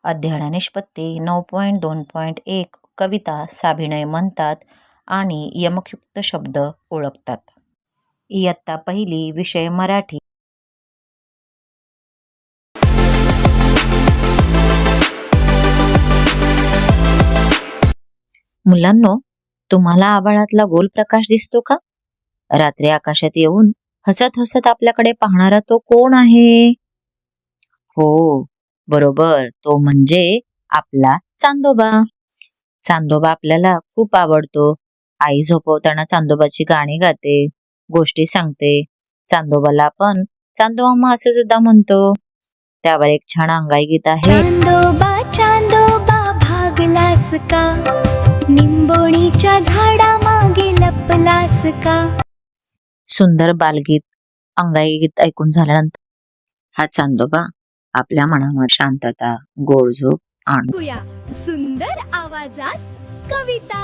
अध्ययन निष्पत्ती 9.2.1 कविता साभिनय म्हणतात आणि यमकयुक्त शब्द ओळखतात. इयत्ता पहिली विषय मराठी. मुलांनो, तुम्हाला आभाळातला गोल प्रकाश दिसतो का? रात्री आकाशात येऊन हसत हसत आपल्याकडे पाहणारा तो कोण आहे? हो, बरोबर, तो म्हणजे आपला चांदोबा. चांदोबा आपल्याला खूप आवडतो. आई झोपवताना चांदोबाची गाणी गाते, गोष्टी सांगते. चांदोबाला आपण चांदोमामा असे सुद्धा म्हणतो. त्यावर एक छान अंगाई गीत आहे. चांदोबा चांदोबा भागलास का, निंबोणीच्या झाडा मागे लपलास का. सुंदर बालगीत, अंगाई गीत ऐकून झाल्यानंतर हा चांदोबा आपल्या मनावर शांतता, गोड झोप आणतो. सुंदर आवाजात कविता.